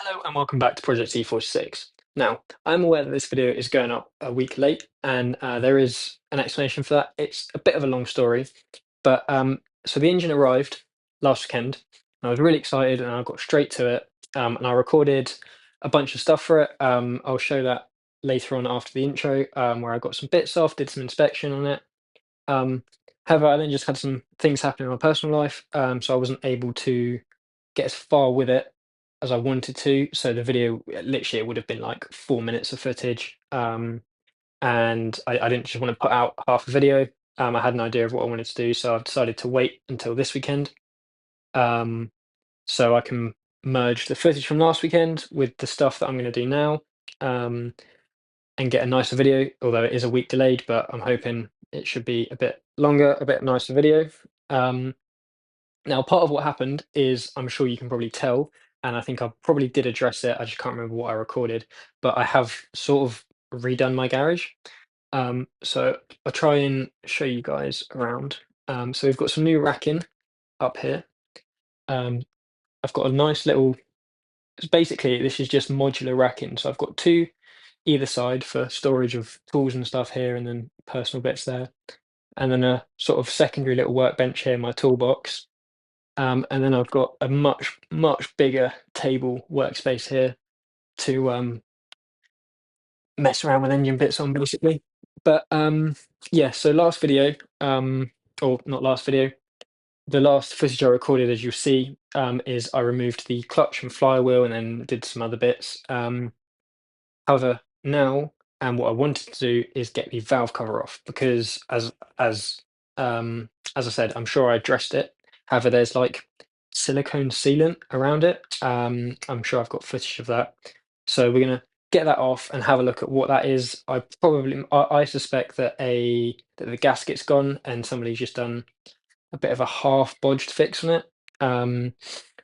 Hello and welcome back to Project E46. Now, I'm aware that this video is going up a week late, and there is an explanation for that. It's a bit of a long story, but so the engine arrived last weekend, and I was really excited, and I got straight to it, and I recorded a bunch of stuff for it. I'll show that later on after the intro, where I got some bits off, did some inspection on it. Um, However, I then just had some things happen in my personal life, so I wasn't able to get as far with it as I wanted to. So the video, literally, it would have been like 4 minutes of footage, and I didn't just want to put out half a video. I had an idea of what I wanted to do, so I've decided to wait until this weekend, um, so I can merge the footage from last weekend with the stuff that I'm going to do now, um, and get a nicer video. Although it is a week delayed, but I'm hoping it should be a bit longer, a bit nicer video. Um, Now, part of what happened is, I'm sure you can probably tell, and I think I probably did address it. I just can't remember what I recorded, but I have sort of redone my garage. So I'll try and show you guys around. So we've got some new racking up here. Um, I've got a nice little. Basically, this is just modular racking. So I've got two either side for storage of tools and stuff here, and then personal bits there, and then a sort of secondary little workbench here, my toolbox. And then I've got a much bigger table workspace here to mess around with engine bits on, basically. But yeah, so last video, or not last video, the last footage I recorded, as you'll see, is I removed the clutch and flywheel and then did some other bits. However, now, and what I wanted to do is get the valve cover off, because as as I said, I'm sure I addressed it. However, there's like silicone sealant around it. I'm sure I've got footage of that. So we're gonna get that off and have a look at what that is. I suspect that the gasket's gone and somebody's just done a bit of a half bodged fix on it.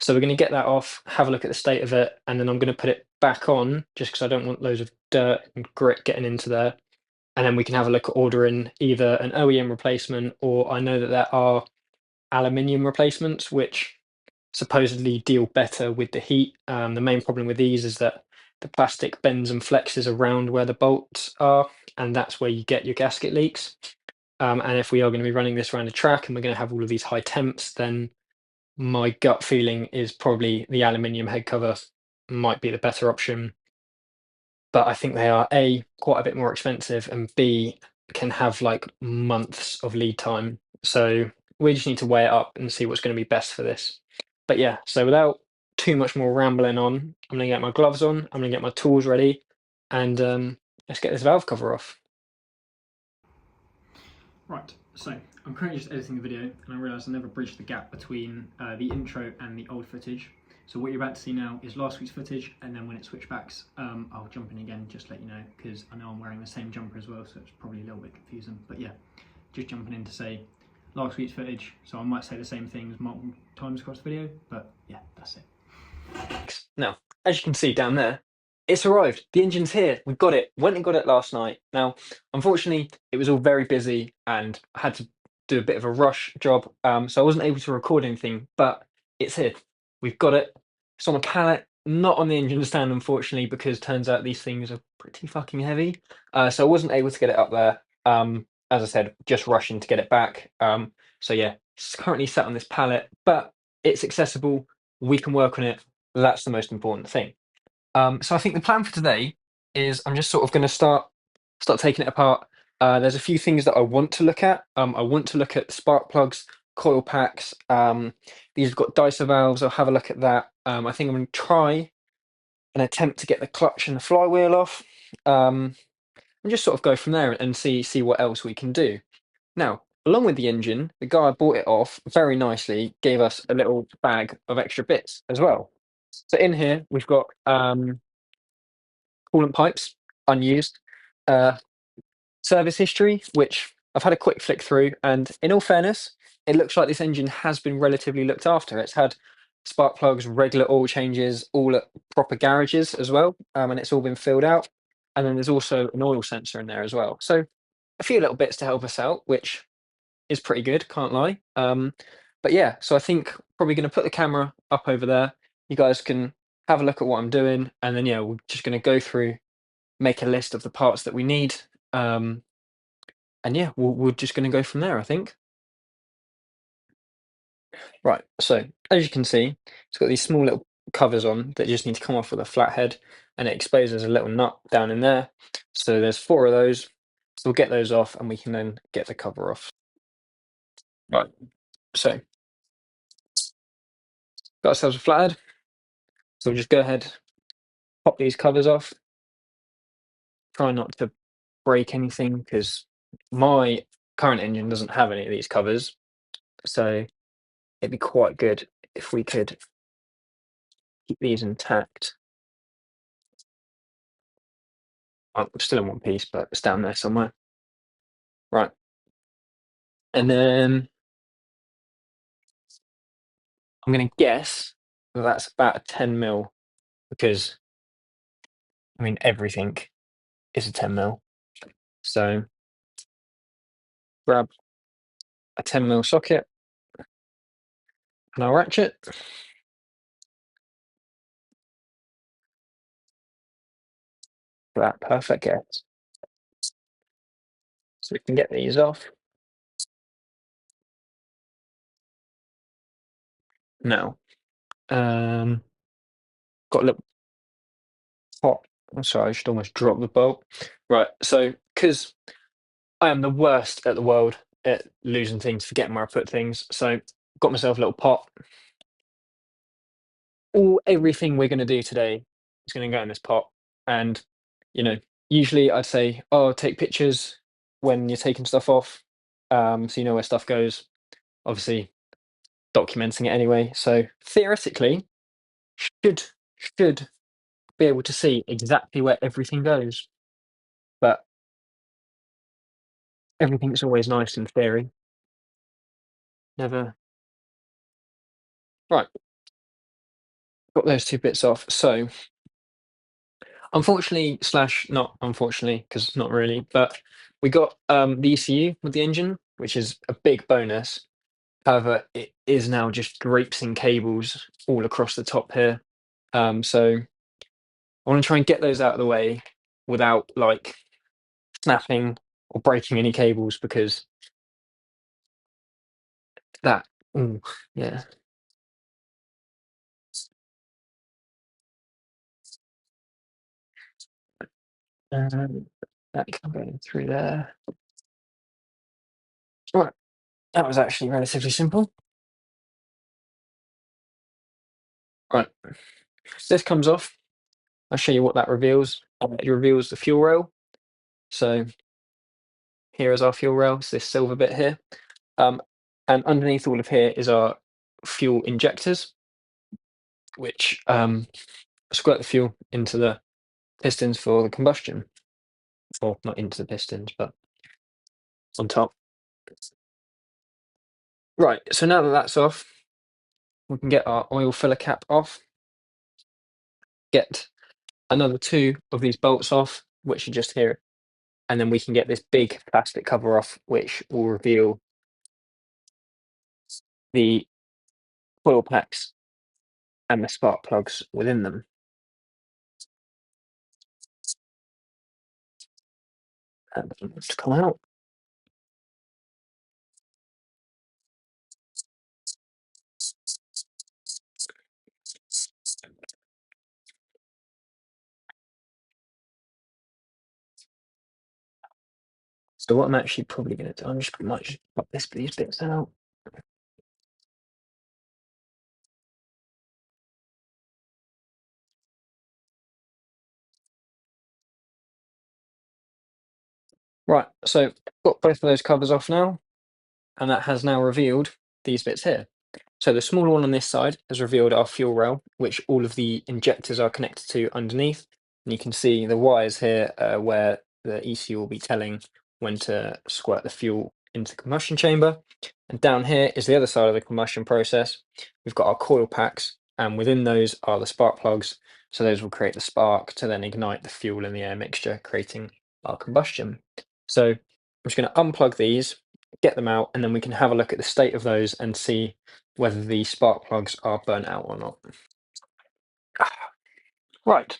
So we're going to get that off, have a look at the state of it, and then I'm going to put it back on just because I don't want loads of dirt and grit getting into there. And then we can have a look at ordering either an OEM replacement, or I know that there are aluminium replacements which supposedly deal better with the heat. The main problem with these is that the plastic bends and flexes around where the bolts are, and that's where you get your gasket leaks. And if we are going to be running this around a track and we're going to have all of these high temps, then my gut feeling is probably the aluminium head cover might be the better option. But I think they are A, quite a bit more expensive, and B, can have like months of lead time. So we just need to weigh it up and see what's going to be best for this. But yeah, so without too much more rambling on, I'm going to get my gloves on, I'm going to get my tools ready, and let's get this valve cover off. Right, so I'm currently just editing the video, and I realised I never bridged the gap between the intro and the old footage. So what you're about to see now is last week's footage, and then when it switchbacks, I'll jump in again just to let you know, because I know I'm wearing the same jumper as well, so it's probably a little bit confusing. But yeah, just jumping in to say last week's footage, so I might say the same things multiple times across the video, but yeah, that's it. Now, as you can see down there, it's arrived. The engine's here. We've got it. Went and got it last night. Now, unfortunately, it was all very busy and I had to do a bit of a rush job, so I wasn't able to record anything, but it's here. We've got it. It's on a pallet, not on the engine stand, unfortunately, because turns out these things are pretty fucking heavy. So I wasn't able to get it up there. As I said, just rushing to get it back. So yeah, it's currently sat on this pallet, but it's accessible. We can work on it. That's the most important thing. So I think the plan for today is I'm just sort of going to start taking it apart. There's a few things that I want to look at. I want to look at spark plugs, coil packs. These have got dicer valves. I'll have a look at that. I think I'm going to try and attempt to get the clutch and the flywheel off, and just sort of go from there and see what else we can do. Now, along with the engine, the guy I bought it off very nicely gave us a little bag of extra bits as well. So in here we've got coolant pipes, unused. Uh, Service history, which I've had a quick flick through, and in all fairness, it looks like this engine has been relatively looked after. It's had spark plugs, regular oil changes, all at proper garages as well, and it's all been filled out. And then there's also an oil sensor in there as well. So a few little bits to help us out, which is pretty good, can't lie. But yeah, so I think probably going to put the camera up over there. You guys can have a look at what I'm doing, and then yeah, we're just going to go through, make a list of the parts that we need, um, and yeah, we're just going to go from there, I think. Right. So as you can see, it's got these small little covers on that just need to come off with a flat head, and it exposes a little nut down in there. So there's four of those. So we'll get those off, and we can then get the cover off. Right. So got ourselves a flathead. So we'll just go ahead, pop these covers off. Try not to break anything because my current engine doesn't have any of these covers. So it'd be quite good if we could keep these intact. I'm still in one piece, but it's down there somewhere. Right. And then I'm going to guess that that's about a 10 mil because I mean, everything is a 10 mil. So grab a 10 mil socket and I'll ratchet for that perfect guess. So we can get these off. Now, got a little pot. I'm sorry, I should almost drop the bolt. Right, so because I am the worst at the world at losing things, forgetting where I put things. So got myself a little pot. All everything we're going to do today is going to go in this pot. And you know, usually I'd say, oh, take pictures when you're taking stuff off, so you know where stuff goes. Obviously, documenting it anyway. So theoretically, should should be able to see exactly where everything goes. But everything's always nice in theory. Never. Right, got those two bits off. So unfortunately, slash not unfortunately, because not really, but we got the ECU with the engine, which is a big bonus. However, it is now just drapes and cables all across the top here. So I want to try and get those out of the way without like snapping or breaking any cables because that, ooh, yeah. Um, that can go through there. Right, that was actually relatively simple. Right, so this comes off. I'll show you what that reveals. It reveals the fuel rail. So here is our fuel rail. It's this silver bit here. Um, and underneath all of here is our fuel injectors, which squirt the fuel into the pistons for the combustion. Or not into the pistons, but on top. Right, so now that that's off, we can get our oil filler cap off, get another two of these bolts off, which are just here, and then we can get this big plastic cover off, which will reveal the coil packs and the spark plugs within them. And to come out. So what I'm actually probably going to do, I'm just might just pop these bits out. Right, so got both of those covers off now, and that has now revealed these bits here. So the smaller one on this side has revealed our fuel rail, which all of the injectors are connected to underneath. And you can see the wires here where the ECU will be telling when to squirt the fuel into the combustion chamber. And down here is the other side of the combustion process. We've got our coil packs, and within those are the spark plugs. So those will create the spark to then ignite the fuel in the air mixture, creating our combustion. So I'm just going to unplug these, get them out, and then we can have a look at the state of those and see whether the spark plugs are burnt out or not. Right,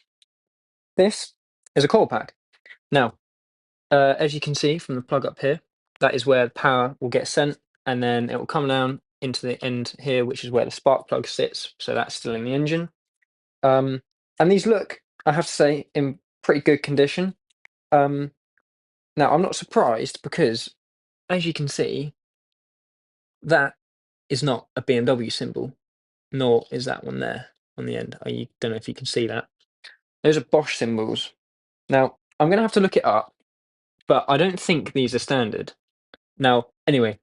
this is a coil pack. Now, as you can see from the plug up here, that is where the power will get sent, and then it will come down into the end here, which is where the spark plug sits. So that's still in the engine. Um, and these look, I have to say, in pretty good condition. Um, Now, I'm not surprised because, as you can see, that is not a BMW symbol, nor is that one there on the end. I don't know if you can see that. Those are Bosch symbols. Now, I'm going to have to look it up, but I don't think these are standard. Now, anyway,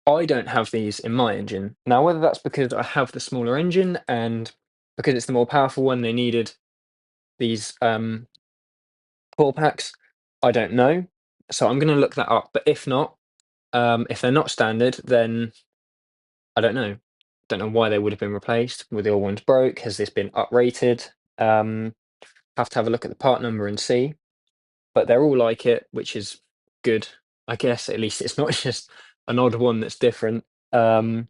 I don't have these in my engine. Now, whether that's because I have the smaller engine and because it's the more powerful one, they needed these core packs, I don't know. So I'm going to look that up. But if not, if they're not standard, then I don't know. Don't know why they would have been replaced. Were the old ones broke? Has this been uprated? Have to have a look at the part number and see. But they're all like it, which is good, I guess. At least it's not just an odd one that's different. Um,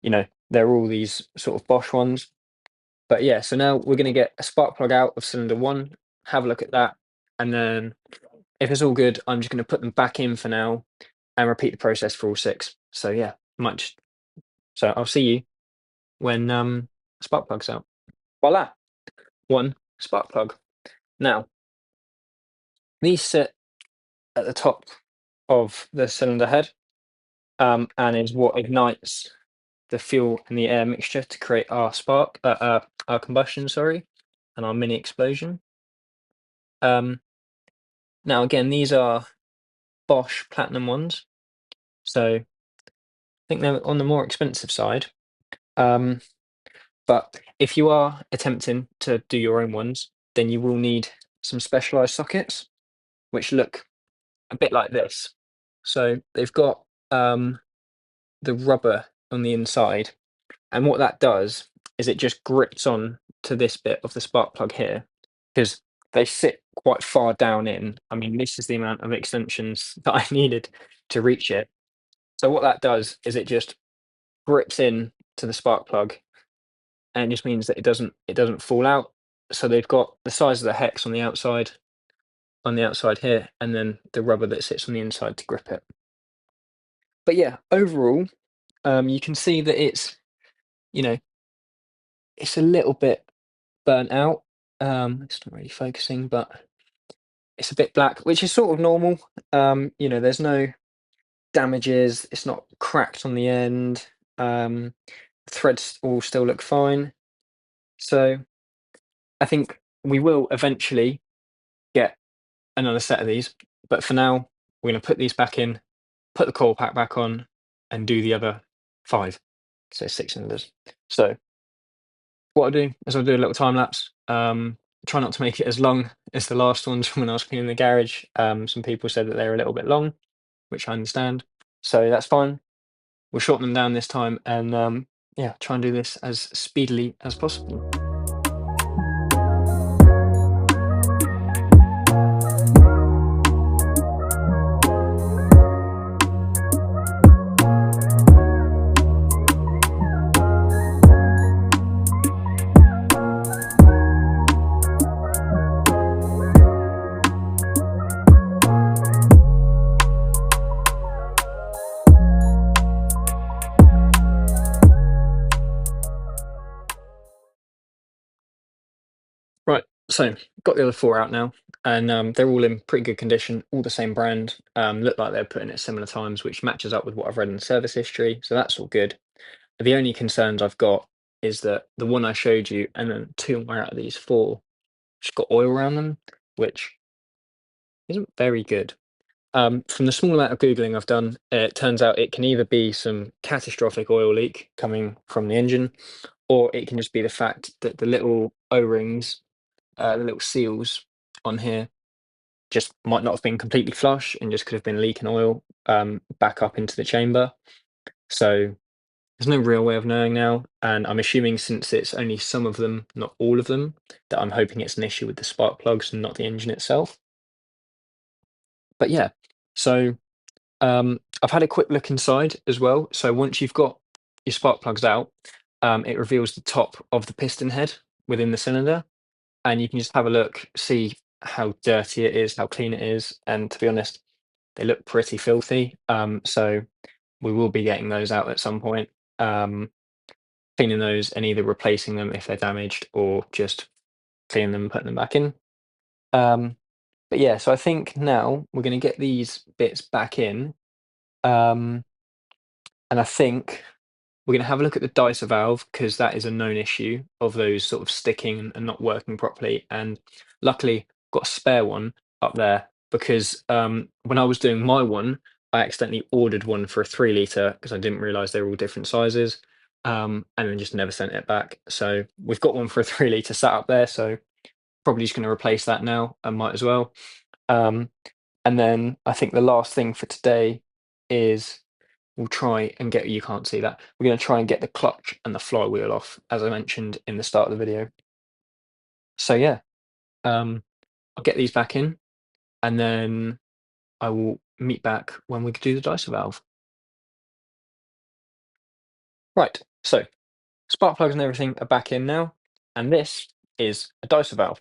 they're all these sort of Bosch ones. But yeah, so now we're going to get a spark plug out of cylinder one, have a look at that, and then if it's all good, I'm just going to put them back in for now and repeat the process for all six. So yeah, much. So I'll see you when spark plug's out. Voila, one spark plug. Now, these sit at the top of the cylinder head and is what ignites the fuel and the air mixture to create our our combustion, sorry, and our mini explosion. Um, Now, again, these are Bosch Platinum ones, so I think they're on the more expensive side. Um, but if you are attempting to do your own ones, then you will need some specialized sockets, which look a bit like this. So they've got the rubber on the inside, and what that does is it just grips on to this bit of the spark plug here because they sit quite far down in. I mean, this is the amount of extensions that I needed to reach it. So what that does is it just grips in to the spark plug, and it just means that it doesn't fall out. So they've got the size of the hex on the outside here, and then the rubber that sits on the inside to grip it. But yeah, overall, you can see that you know, it's a little bit burnt out. It's not really focusing, but it's a bit black, which is sort of normal. There's no damages. It's not cracked on the end. Threads all still look fine. So I think we will eventually get another set of these, but for now, we're going to put these back in, put the coil pack back on, and do the other five. So six cylinders. So what I'll do is I'll do a little time lapse. Try not to make it as long as the last ones from when I was cleaning the garage. Some people said that they were a little bit long, which I understand. So that's fine. We'll shorten them down this time and yeah, try and do this as speedily as possible. Right, so got the other four out now, and they're all in pretty good condition, all the same brand. Look like they're put in at similar times, which matches up with what I've read in the service history, so that's all good. The only concerns I've got is that the one I showed you, and then two more out of these four, just got oil around them, which isn't very good. From the small amount of Googling I've done, it turns out it can either be some catastrophic oil leak coming from the engine, or it can just be the fact that the little O-rings, the little seals on here, just might not have been completely flush and just could have been leaking oil back up into the chamber. So there's no real way of knowing now, and I'm assuming since it's only some of them, not all of them, that I'm hoping it's an issue with the spark plugs and not the engine itself. But yeah, so I've had a quick look inside as well. So once you've got your spark plugs out, it reveals the top of the piston head within the cylinder. and you can just have a look, see how dirty it is, how clean it is, and to be honest, they look pretty filthy. So we will be getting those out at some point, um, cleaning those and either replacing them if they're damaged or just cleaning them and putting them back in. Um, but yeah, so I think now we're going to get these bits back in, um, and I think we're going to have a look at the dicer valve because that is a known issue of those sort of sticking and not working properly. And luckily, got a spare one up there because when I was doing my one, I accidentally ordered one for a 3 litre because I didn't realize they were all different sizes, and then just never sent it back. So we've got one for a 3 litre sat up there. So probably just going to replace that now. I might as well. Um, and then I think the last thing for today is we'll try and get, you can't see that. We're going to try and get the clutch and the flywheel off, as I mentioned in the start of the video. So yeah, I'll get these back in and then I will meet back when we do the dicer valve. Right, so spark plugs and everything are back in now, and this is a dicer valve.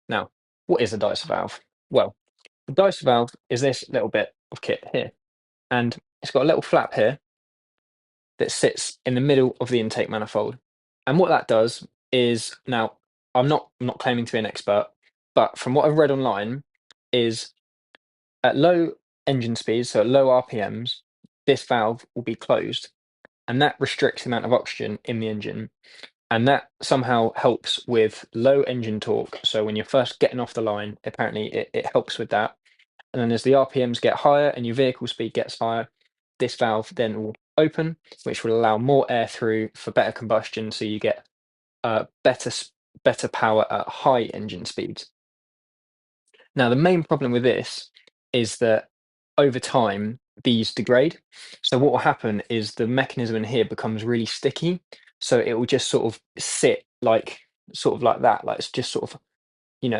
Now, what is a dicer valve? Well, the dicer valve is this little bit of kit here, and it's got a little flap here that sits in the middle of the intake manifold. And what that does is, now I'm not claiming to be an expert, but from what I've read online, is at low engine speeds, so at low RPMs, this valve will be closed, and that restricts the amount of oxygen in the engine. And that somehow helps with low engine torque. So when you're first getting off the line, apparently it helps with that. And then as the RPMs get higher and your vehicle speed gets higher, this valve then will open, which will allow more air through for better combustion. So you get better power at high engine speeds. Now, the main problem with this is that over time, these degrade. So what will happen is the mechanism in here becomes really sticky. So it will just sort of sit like sort of like that, like it's just sort of,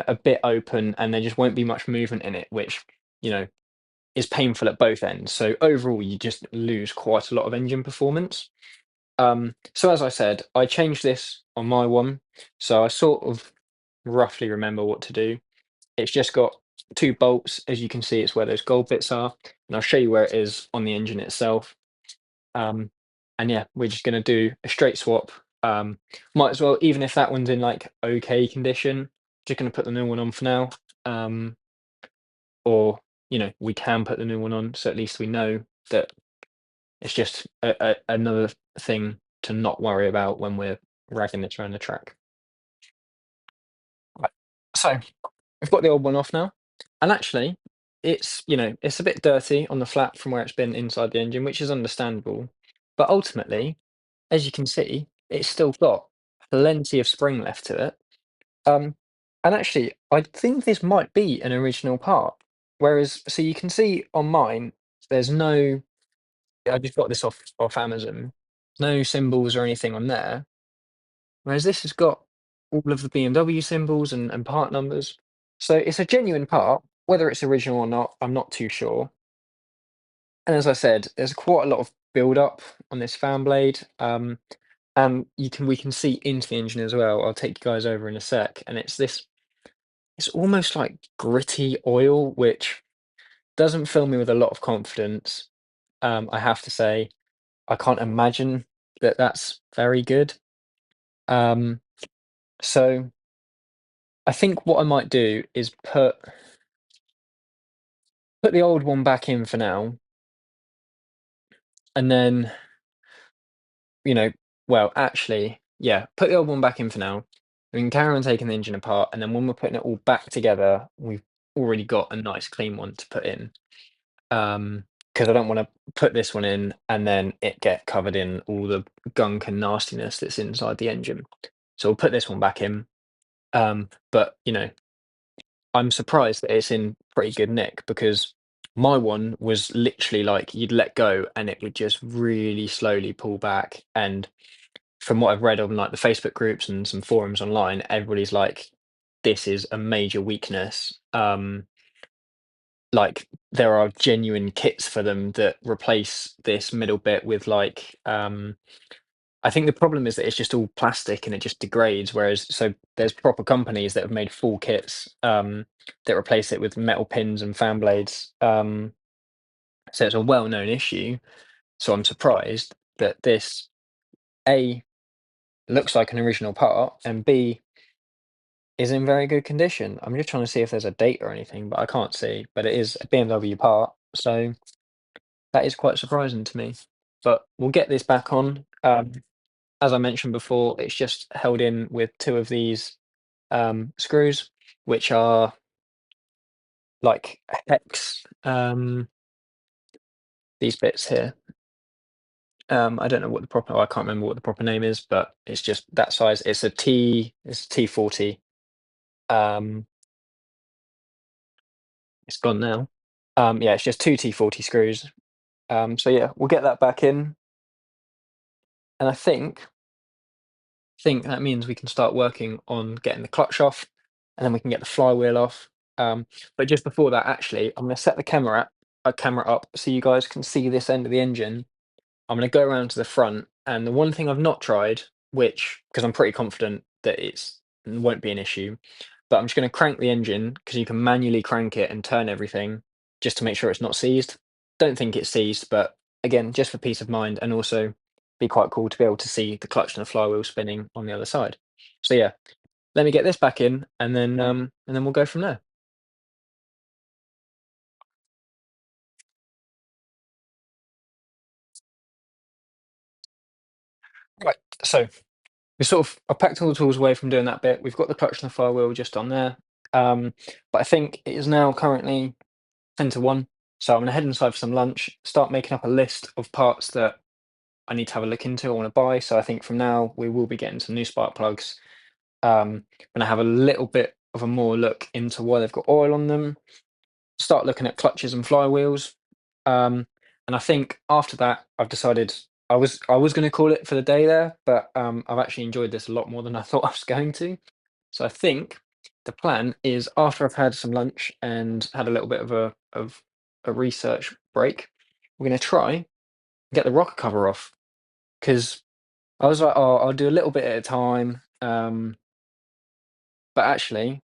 a bit open and there just won't be much movement in it, which, you know, is painful at both ends. So overall, you just lose quite a lot of engine performance. So as I said, I changed this on my one. So I sort of roughly remember what to do. It's just got two bolts. As you can see, it's where those gold bits are. And I'll show you where it is on the engine itself. Um, and yeah, we're just going to do a straight swap. Might as well, even if that one's in like okay condition, just going to put the new one on for now. Or, we can put the new one on. So at least we know that it's just another thing to not worry about when we're ragging this around the track. Right. So we've got the old one off now, and actually, it's a bit dirty on the flap from where it's been inside the engine, which is understandable. But ultimately, as you can see, it's still got plenty of spring left to it. Um, and actually, I think this might be an original part. Whereas, so you can see on mine, there's no. I just got this off Amazon. No symbols or anything on there. Whereas this has got all of the BMW symbols and part numbers. So it's a genuine part. Whether it's original or not, I'm not too sure. And as I said, there's quite a lot of build up on this fan blade. And we can see into the engine as well. I'll take you guys over in a sec. And it's almost like gritty oil, which doesn't fill me with a lot of confidence. I have to say, I can't imagine that that's very good. So I think what I might do is put the old one back in for now, and then, you know, well, actually, yeah, put the old one back in for now. We can carry on taking the engine apart, and then when we're putting it all back together, we've already got a nice clean one to put in. Because I don't want to put this one in and then it get covered in all the gunk and nastiness that's inside the engine. So we'll put this one back in. But I'm surprised that it's in pretty good nick because my one was literally like you'd let go and it would just really slowly pull back. And from what I've read on like the Facebook groups and some forums online, everybody's like, this is a major weakness. Like there are genuine kits for them that replace this middle bit with like I think the problem is that it's just all plastic and it just degrades. Whereas, so there's proper companies that have made full kits that replace it with metal pins and fan blades. So it's a well-known issue. So I'm surprised that this A looks like an original part and B is in very good condition. I'm just trying to see if there's a date or anything, but I can't see. But it is a BMW part, so that is quite surprising to me. But we'll get this back on. As I mentioned before, it's just held in with two of these screws, which are like hex. These bits here. I don't know what the proper. I can't remember what the proper name is, but it's just that size. It's a T. It's a T40. Um, it's gone now. Yeah, it's just two T40 screws. So yeah, we'll get that back in, and I think that means we can start working on getting the clutch off, and then we can get the flywheel off. But just before that, actually, I'm going to set the camera up so you guys can see this end of the engine. I'm going to go around to the front, and the one thing I've not tried, which because I'm pretty confident that it won't be an issue, but I'm just going to crank the engine because you can manually crank it and turn everything just to make sure it's not seized. Don't think it's seized, but again, just for peace of mind, and also be quite cool to be able to see the clutch and the flywheel spinning on the other side. So yeah, let me get this back in, and then we'll go from there. Right. So I packed all the tools away from doing that bit. We've got the clutch and the flywheel just on there. But I think it is now currently 10 to 1. So I'm going to head inside for some lunch, start making up a list of parts that I need to have a look into, I want to buy. So I think from now we will be getting some new spark plugs. Going to have a little bit of a more look into why they've got oil on them, start looking at clutches and flywheels. And I think after that, I've decided I was going to call it for the day there, but I've actually enjoyed this a lot more than I thought I was going to. So I think the plan is after I've had some lunch and had a little bit of a research break, we're going to try and get the rocker cover off because I was like, oh, I'll do a little bit at a time. But actually,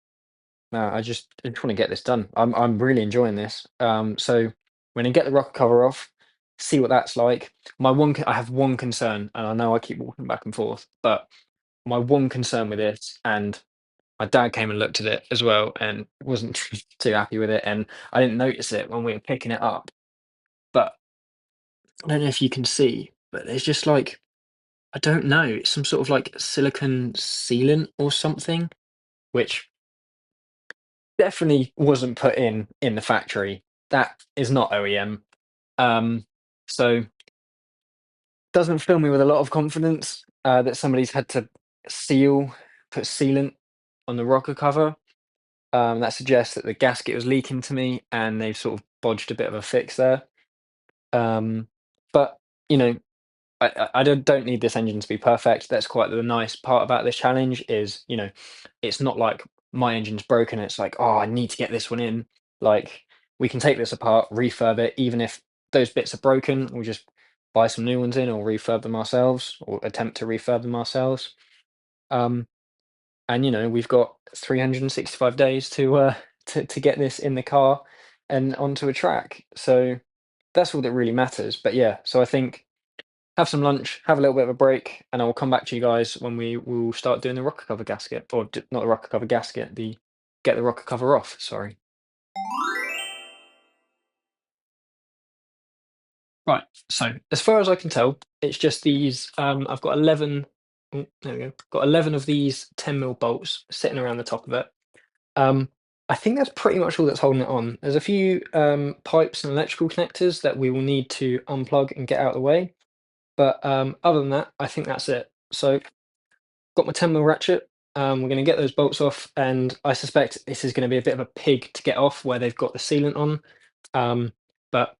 no, I just want to get this done. I'm really enjoying this. So we're gonna get the rocker cover off, see what that's like. I have one concern, and I know I keep walking back and forth, but my one concern with this, and my dad came and looked at it as well, and wasn't too happy with it, and I didn't notice it when we were picking it up. But I don't know if you can see, but there's just like I don't know, it's some sort of like silicon sealant or something, which definitely wasn't put in the factory. That is not OEM. Um, so doesn't fill me with a lot of confidence that somebody's had to put sealant on the rocker cover. That suggests that the gasket was leaking to me, and they've sort of bodged a bit of a fix there. But you know, I don't need this engine to be perfect. That's quite the nice part about this challenge is, it's not like my engine's broken. It's like, oh, I need to get this one in. Like we can take this apart, refurb it, even if those bits are broken, we'll just buy some new ones in or refurb them ourselves or attempt to refurb them ourselves. Um, and we've got 365 days to get this in the car and onto a track. So that's all that really matters. But yeah, so I think have some lunch, have a little bit of a break, and I will come back to you guys when we will start doing the rocker cover gasket, or not the rocker cover gasket, the get the rocker cover off. Sorry. Right. So as far as I can tell, it's just these. I've got 11. There we go. Got 11 of these 10 mil bolts sitting around the top of it. Um, I think that's pretty much all that's holding it on. There's a few pipes and electrical connectors that we will need to unplug and get out of the way. But other than that, I think that's it. So got my 10 mil ratchet. We're going to get those bolts off, and I suspect this is going to be a bit of a pig to get off where they've got the sealant on. But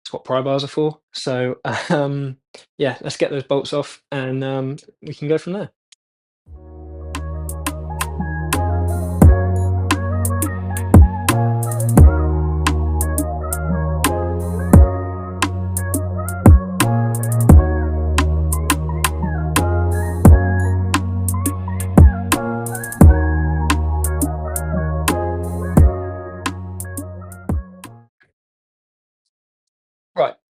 it's what pry bars are for. So yeah, let's get those bolts off, and we can go from there.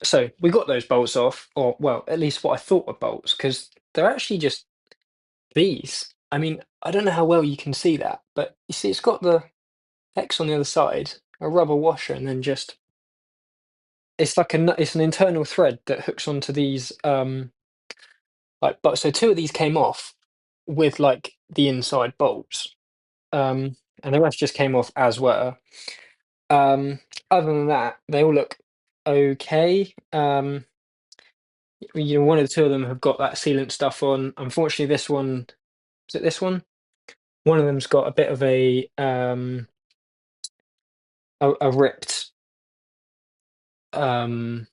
So we got those bolts off, or well, at least what I thought were bolts, because they're actually just these. I mean, I don't know how well you can see that, but you see it's got the X on the other side, a rubber washer, and then just it's like it's an internal thread that hooks onto these like, but so two of these came off with like the inside bolts, and the rest just came off as were. Um, Other than that, they all look okay. One of the two of them have got that sealant stuff on. Unfortunately, this one, is it this one? One of them's got a bit of a ripped um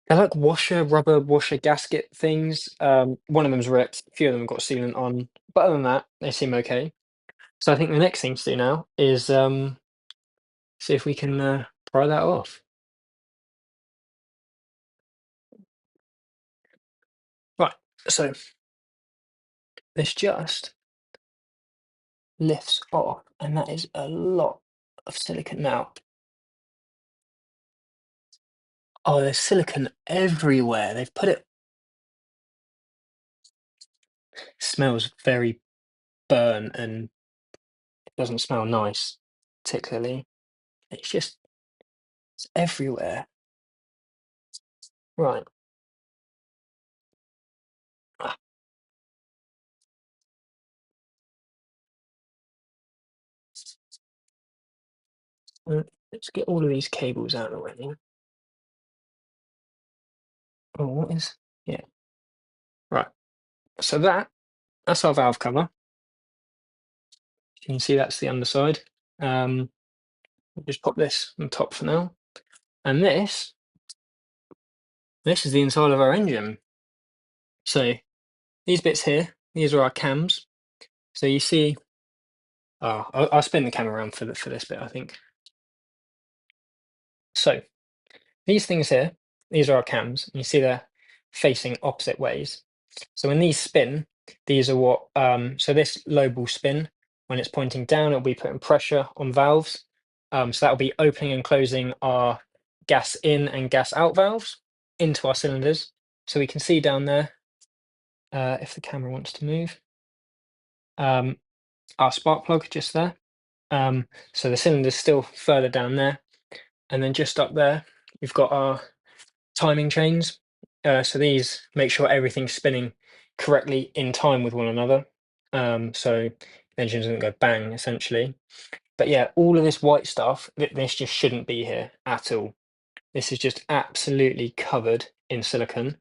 they're like rubber washer gasket things. One of them's ripped, a few of them have got sealant on, but other than that, they seem okay. So I think the next thing to do now is see if we can pry that off. Right, so this just lifts off, and that is a lot of silicone now. Oh, there's silicone everywhere. They've put it, smells very burnt and it doesn't smell nice, particularly. It's just it's everywhere. Right. ah, Let's get all of these cables out of the way. Oh, what is? Yeah. Right. So that's our valve cover. You can see that's the underside. We'll just pop this on top for now. And this is the inside of our engine. So these bits here, these are our cams. So you see, I'll spin the camera around for this bit, I think. So these things here, these are our cams. And you see they're facing opposite ways. So when these spin, these are what, so this lobe will spin. When it's pointing down, it'll be putting pressure on valves. So that'll be opening and closing our gas in and gas out valves into our cylinders. So we can see down there, if the camera wants to move, our spark plug just there. So the cylinder's still further down there. And then just up there, we've got our timing chains. So these make sure everything's spinning correctly in time with one another. So the engine doesn't go bang, essentially. But yeah, all of this white stuff, this just shouldn't be here at all. This is just absolutely covered in silicone.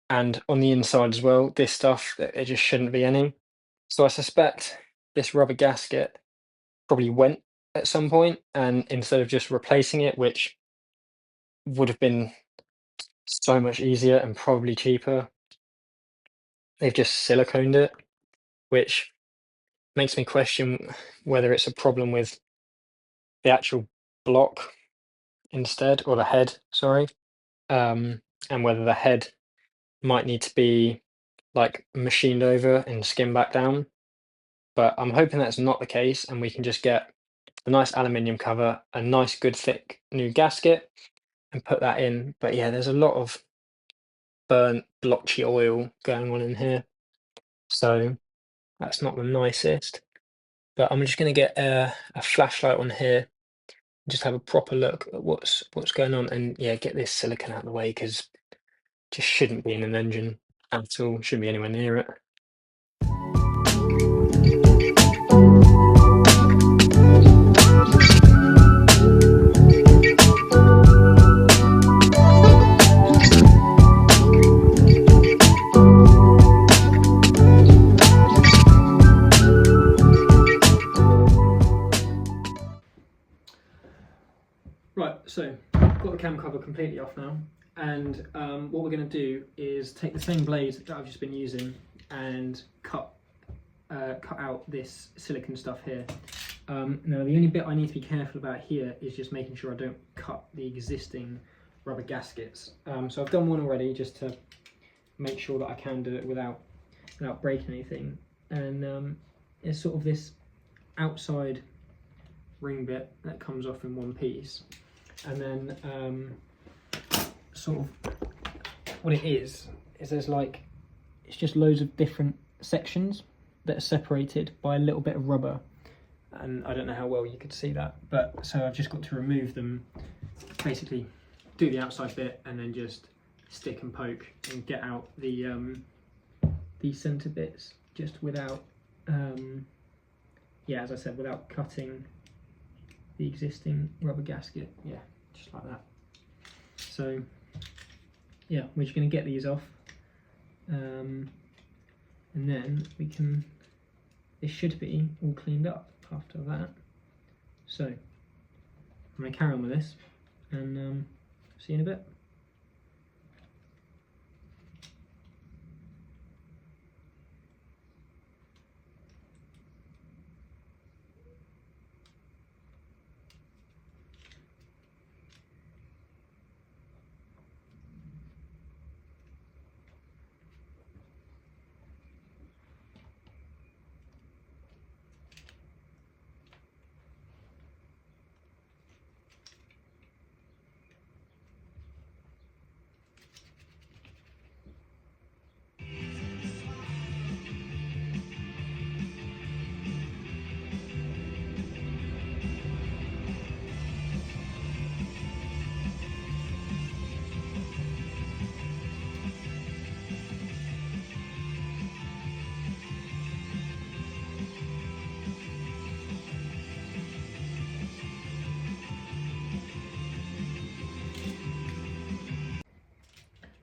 And on the inside as well, this stuff, there just shouldn't be any. So I suspect this rubber gasket probably went at some point, and instead of just replacing it, which would have been so much easier and probably cheaper, they've just siliconed it, which makes me question whether it's a problem with the actual block instead, or the head, sorry, and whether the head might need to be like machined over and skinned back down. But I'm hoping that's not the case, and we can just get a nice aluminium cover, a nice good thick new gasket, and put that in. But yeah, there's a lot of burnt blotchy oil going on in here, so that's not the nicest. But I'm just going to get a flashlight on here, just have a proper look at what's going on, and yeah, get this silicone out of the way, because just shouldn't be in an engine at all, shouldn't be anywhere near it. Right, so I've got the cam cover completely off now, and what we're going to do is take the same blade that I've just been using and cut out this silicone stuff here. Now the only bit I need to be careful about here is just making sure I don't cut the existing rubber gaskets. So I've done one already just to make sure that I can do it without breaking anything. And it's sort of this outside ring bit that comes off in one piece. And then sort of what it is there's like, it's just loads of different sections that are separated by a little bit of rubber, and I don't know how well you could see that, but so I've just got to remove them, basically do the outside bit and then just stick and poke and get out the these centre bits, just without yeah, as I said, without cutting the existing rubber gasket. Yeah, just like that. So yeah, we're just going to get these off, and then we can, this should be all cleaned up after that. So I'm going to carry on with this and see you in a bit.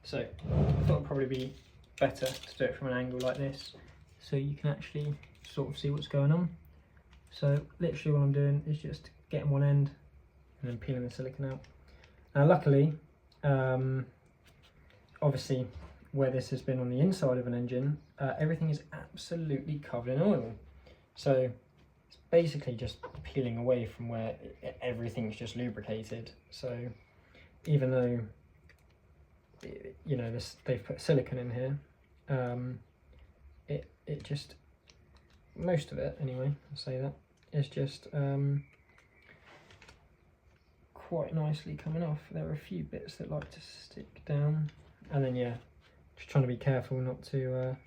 So I thought it'd probably be better to do it from an angle like this, so you can actually sort of see what's going on. So literally what I'm doing is just getting one end and then peeling the silicone out. Now luckily, obviously where this has been on the inside of an engine, everything is absolutely covered in oil. So it's basically just peeling away from where everything's just lubricated. So even though, you know, they've put silicone in here, it just, most of it anyway, I'll say that, is just quite nicely coming off. There are a few bits that like to stick down, and then yeah, just trying to be careful not to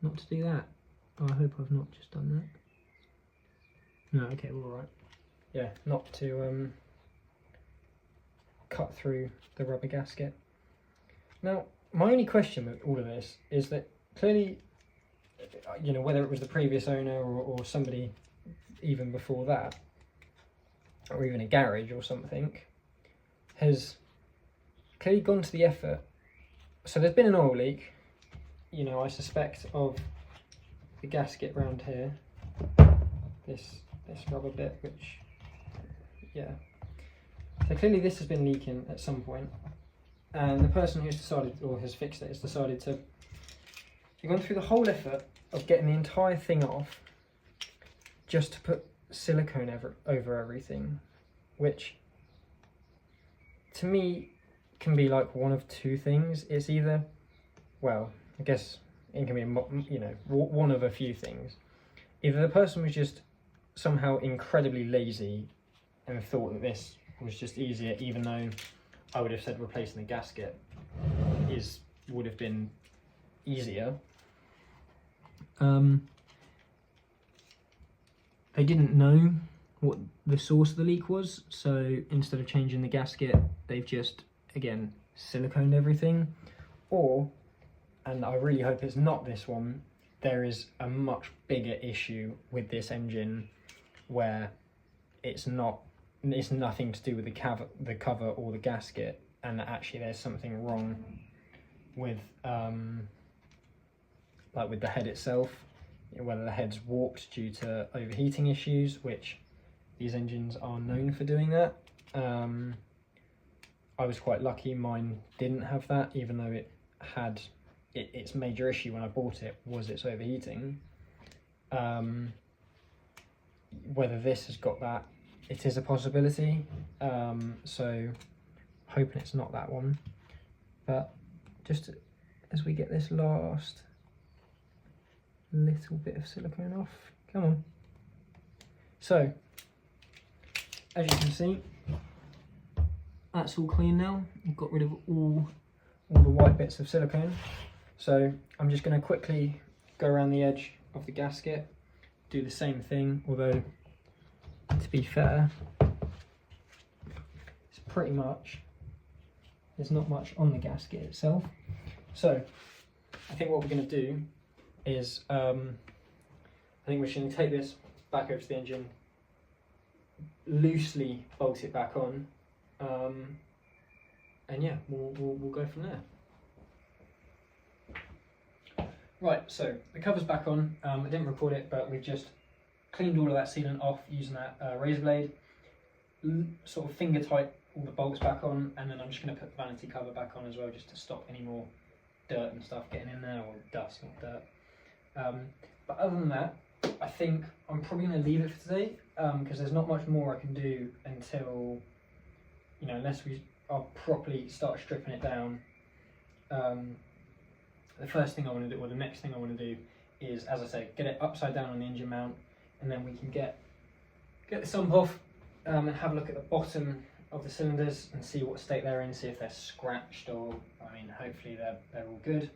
not to do that. Oh, I hope I've not just done that. No, okay, we're all right. Yeah, not to cut through the rubber gasket. Now, my only question with all of this is that clearly, you know, whether it was the previous owner or somebody even before that, or even a garage or something, has clearly gone to the effort. So there's been an oil leak, you know, I suspect, of the gasket round here, this rubber bit, which, yeah. So clearly this has been leaking at some point, and the person who's decided, or has fixed it, has decided to, they've gone through the whole effort of getting the entire thing off just to put silicone over everything, which to me can be like one of two things. It's either, well, I guess it can be, you know, one of a few things. Either the person was just somehow incredibly lazy and thought that this was just easier, even though I would have said replacing the gasket would have been easier. They didn't know what the source of the leak was, so instead of changing the gasket, they've just, again, siliconed everything. Or, and I really hope it's not this one, there is a much bigger issue with this engine where it's nothing to do with the cover or the gasket, and that actually there's something wrong with like with the head itself, whether the head's warped due to overheating issues, which these engines are known for doing that. I was quite lucky, mine didn't have that, even though it had its major issue when I bought it was its overheating. Whether this has got that, it is a possibility, so hoping it's not that one. But just as we get this last little bit of silicone off, come on. So as you can see, that's all clean now. You've got rid of all the white bits of silicone. So I'm just going to quickly go around the edge of the gasket, do the same thing, although to be fair, it's pretty much, there's not much on the gasket itself. So I think what we're going to do is, I think we're just going to take this back over to the engine, loosely bolt it back on, and yeah, we'll go from there. Right, so the cover's back on. I didn't record it, but we've just cleaned all of that sealant off using that razor blade, sort of finger tight all the bolts back on, and then I'm just going to put the vanity cover back on as well, just to stop any more dirt and stuff getting in there, or dust, not dirt. But other than that, I think I'm probably going to leave it for today, because there's not much more I can do until, you know, unless I'll properly start stripping it down. The first thing I want to do, or the next thing I want to do, is, as I say, get it upside down on the engine mount, and then we can get the sump off, and have a look at the bottom of the cylinders and see what state they're in, see if they're scratched, or, I mean, hopefully they're all good.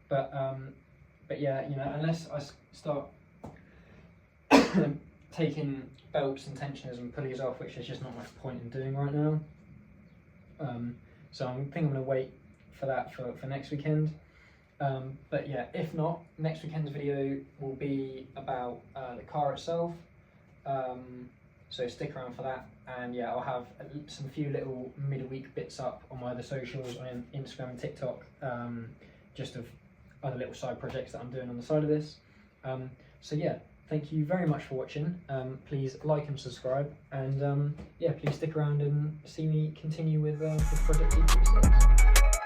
But yeah, you know, unless I start taking belts and tensioners and pulleys off, which there's just not much point in doing right now. So I think I'm going to wait for that for next weekend. But yeah, if not, next weekend's video will be about the car itself. So stick around for that, and yeah, I'll have some few little midweek bits up on my other socials, on Instagram and TikTok, just of other little side projects that I'm doing on the side of this. So yeah, thank you very much for watching. Please like and subscribe, and yeah, please stick around and see me continue with Project 336.